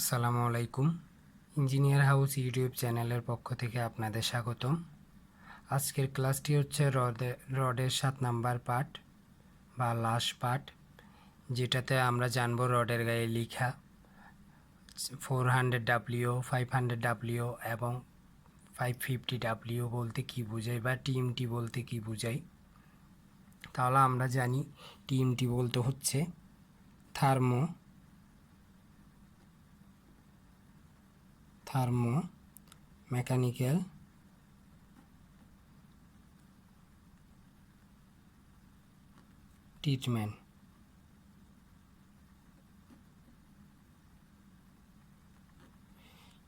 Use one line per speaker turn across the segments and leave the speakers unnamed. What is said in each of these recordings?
আসসালামু আলাইকুম। Engineer house YouTube চ্যানেলের পক্ষ থেকে আপনাদের স্বাগতম। আজকের ক্লাসটি হচ্ছে রডের 7 নাম্বার পার্ট বা লাস্ট পার্ট, যেটাতে আমরা জানব রডের গায়ে লেখা 400W, 500W এবং 550W বলতে কী বোঝায় বা TMT বলতে কী বোঝায়। তাহলে আমরা জানি TMT বলতে হচ্ছে থার্মো মেকানিক্যাল ট্রিটমেন্ট।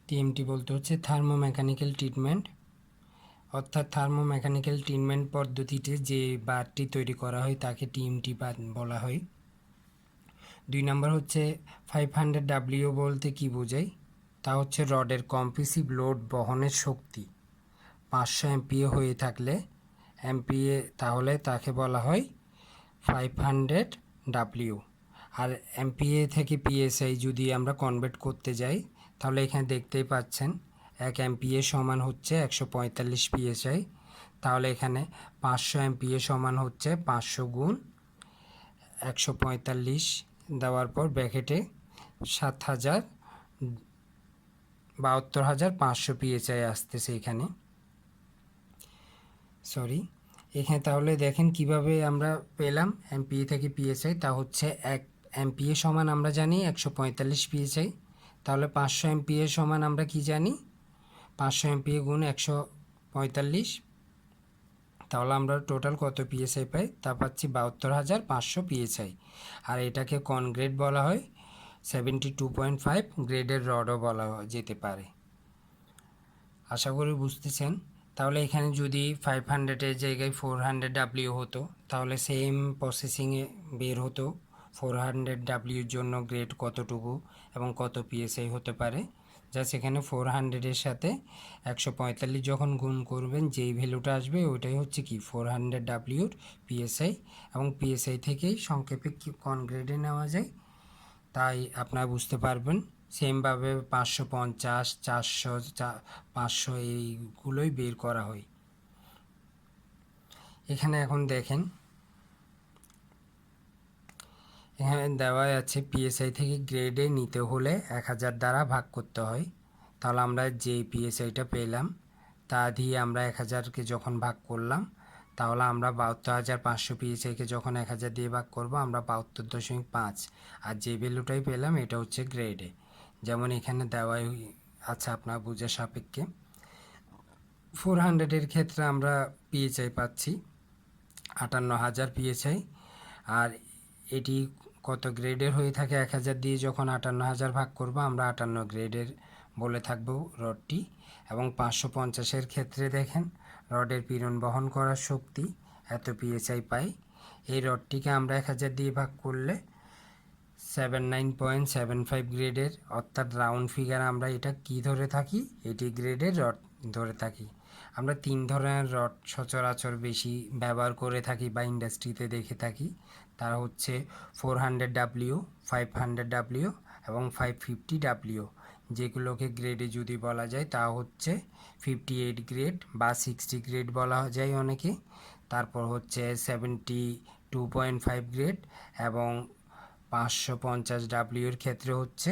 টিএমটি বলতে হচ্ছে থার্মোমেকানিক্যাল ট্রিটমেন্ট, অর্থাৎ থার্মোমেকানিক্যাল ট্রিটমেন্ট পদ্ধতিতে যে বারটি তৈরি করা হয় তাকে টিএমটি বার বলা হয়। 2 নম্বর হচ্ছে 500W বলতে কি বোঝায়, তা হচ্ছে রডের কম্প্রেসিভ লোড বহনের শক্তি 500 এমপিএ হয়ে থাকলে তাহলে তাকে বলা হয় 500W। আর এমপিএ থেকে পিএসআই যদি আমরা কনভার্ট করতে যাই তাহলে এখানে দেখতেই পাচ্ছেন 1 এমপিএ সমান হচ্ছে 145 পিএসআই। তাহলে এখানে 500 এমপিএ সমান হচ্ছে 500 গুণ 145 দেওয়ার পর ব্র্যাকেটে 72,500 পিএসআই আসতেছে এখানে। এখানে তাহলে দেখেন কিভাবে আমরা পেলাম এমপিএ থেকে পিএসআই। তা হচ্ছে 1 এমপিএ সমান আমরা জানি 145 পিএসআই। তাহলে 500 এমপিএ সমান আমরা কি জানি 500 এমপিএ গুণ 145। তাহলে আমরা টোটাল কত পিএসআই পাই, তা পাচ্ছি 72,500 পিএসআই। আর এটাকে কোন গ্রেড বলা হয়, 72.5 গ্রেডের রডও বলা যেতে পারে। আশা করি বুঝতেছেন। তাহলে এখানে যদি 500-এর জায়গায় 400W হতো তাহলে সেম প্রসেসিংয়ে বের হতো 400Wর জন্য গ্রেড কতটুকু এবং কত পিএসআই হতে পারে। যা সেখানে 400-এর সাথে 145 যখন গুণ করবেন যেই ভ্যালুটা আসবে ওইটাই হচ্ছে কি 400Wর পিএসআই। এবং পিএসআই থেকেই সংক্ষেপে কোন গ্রেডে নেওয়া যায় তাই আপনারা বুঝতে পারবেন। সেমভাবে 550, 400, 500 এইগুলোই বের করা হয়। এখানে এখন দেখেন এখানে দেওয়া আছে পিএসআই থেকে গ্রেডে নিতে হলে 1000 দ্বারা ভাগ করতে হয়। তাহলে আমরা যে পিএসআইটা পেলাম তা দিয়ে আমরা 1000কে যখন ভাগ করলাম তাহলে আমরা 72,500 পিএসআইকে যখন 1000 দিয়ে ভাগ করব আমরা 72.5। আর যে ভ্যালুটাই পেলাম এটা হচ্ছে গ্রেডে, যেমন এখানে দেওয়াই আছে আপনার বোঝার সাপেক্ষে। 400-এর ক্ষেত্রে আমরা পিএসআই পাচ্ছি 58,000 পিএসআই। আর এটি কত গ্রেডের হয়ে থাকে 1000 দিয়ে যখন 58,000 ভাগ করব আমরা 58 গ্রেডের বলে থাকব রডটি। এবং 550-এর ক্ষেত্রে দেখেন রডের পীড়ন বহন করার শক্তি এত পিএসআই পাই। এই রডটিকে আমরা 1000 দিয়ে ভাগ করলে 79.75 গ্রেডের, অর্থাৎ রাউন্ড ফিগার আমরা এটা কি ধরে থাকি, এটি গ্রেডের রড ধরে থাকি। আমরা 3 ধরনের রড সচরাচর বেশি ব্যবহার করে থাকি বা ইন্ডাস্ট্রিতে দেখে থাকি, তারা হচ্ছে 400W, 500W এবং 550W। যেগুলোকে গ্রেডে যদি বলা যায় তা হচ্ছে 58 গ্রেড বা 60 গ্রেড বলা যায় অনেকে। তারপর হচ্ছে 72.5 গ্রেড এবং 550Wর ক্ষেত্রে হচ্ছে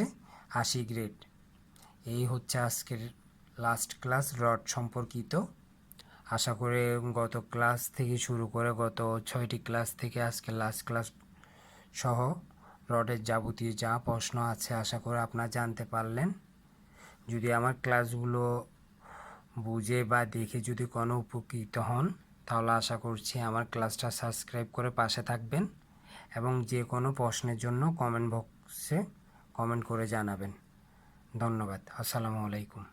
80 গ্রেড। এই হচ্ছে আজকের লাস্ট ক্লাস রড সম্পর্কিত। আশা করে গত ক্লাস থেকে শুরু করে গত 6টি ক্লাস থেকে আজকে লাস্ট ক্লাস সহ রডের যাবতীয় যা প্রশ্ন আছে আশা করে আপনারা জানতে পারলেন। যদি আমার ক্লাসগুলো বুঝে বা দেখে যদি কোনো উপকৃত হন তাহলে আশা করছি আমার ক্লাসটা সাবস্ক্রাইব করে পাশে থাকবেন এবং যে কোনো প্রশ্নের জন্য কমেন্ট বক্সে কমেন্ট করে জানাবেন। ধন্যবাদ। আসসালামু আলাইকুম।